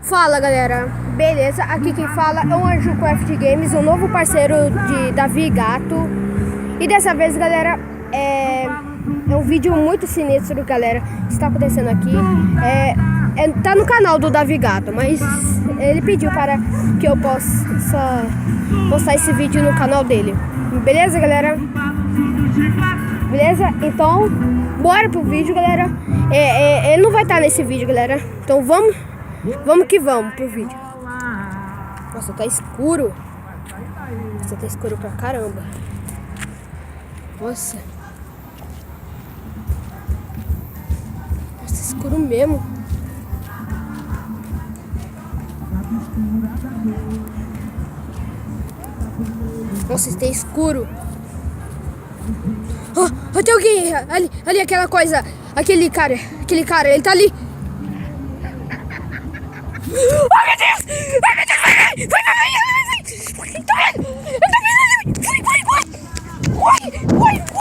Fala galera, beleza? Aqui quem fala é o AnjoCraft Games, um novo parceiro de Davi Gato. E dessa vez galera, é um vídeo muito sinistro galera, que está acontecendo aqui. Tá no canal do Davi Gato, mas ele pediu para que eu possa postar esse vídeo no canal dele. Beleza galera? Beleza? Então, bora pro vídeo galera. Ele não vai estar nesse vídeo galera, então vamos que vamos pro vídeo. Nossa, tá escuro. Nossa, tá escuro pra caramba. Nossa. Nossa, escuro mesmo. Nossa, tá escuro. Oh, tem alguém ali, aquela coisa. Aquele cara, ele tá ali. Oh, meu Deus!